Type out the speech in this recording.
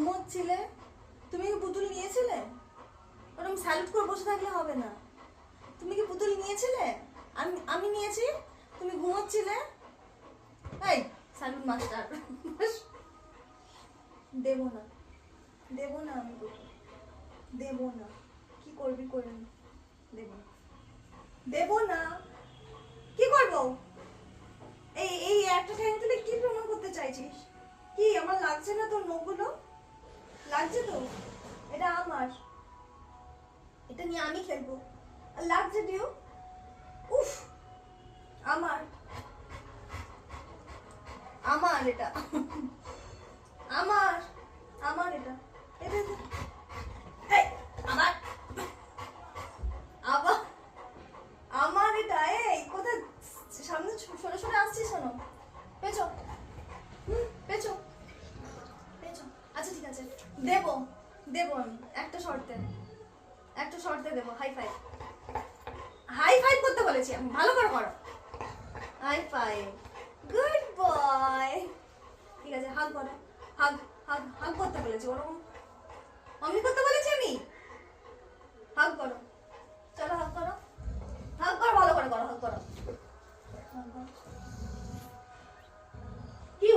ঘুমোচ্ছিলে, তুমি কি পুতুল নিয়েছিলে? ওরকম স্যালুট করে বসে থাকলে হবে না। তুমি কি পুতুল নিয়েছিলে? আমি নিয়েছি, তুমি ঘুমোচ্ছিলে। এই স্যালুট মাস্টার। দেবো না, দেবো না, আমি পুতুল দেবো না। কি করবি করে নি, দেবো না, দেবো না। কি করবো? এই এই একটা ঠ্যাং তুলে কি প্রমাণ করতে চাইছিস? কি আমার লাগছে না তোর নখগুলো? লাগছে তো? এটা আমার, এটা নিয়ে আমি খেলবো। আর লাগছে ডিউ? উফ, আমার আমার এটা, আমার আমার এটা, এটা এই আমার, আবার আমার এটা। এই কোথায় সামনে সরে সরে আসছিস শোনো, পেছো পেছো পেছো। আচ্ছা ঠিক আছে, দেবো দেবো আমি একটা শর্তে, একটা শর্তে দেবো। হাই ফাইভ, হাই ফাইভ করতে বলেছি আমি, ভালো করে করো। High five, good boy. ঠিক আছে, হাগ করো, হাগ হাগ হাগ করতে বলেছি, ওরকম অমনি করতে বলেছি আমি। হাগ করো, চলো হাগ করো, হাগ করো, ভালো করে করো, হাগ করো। কি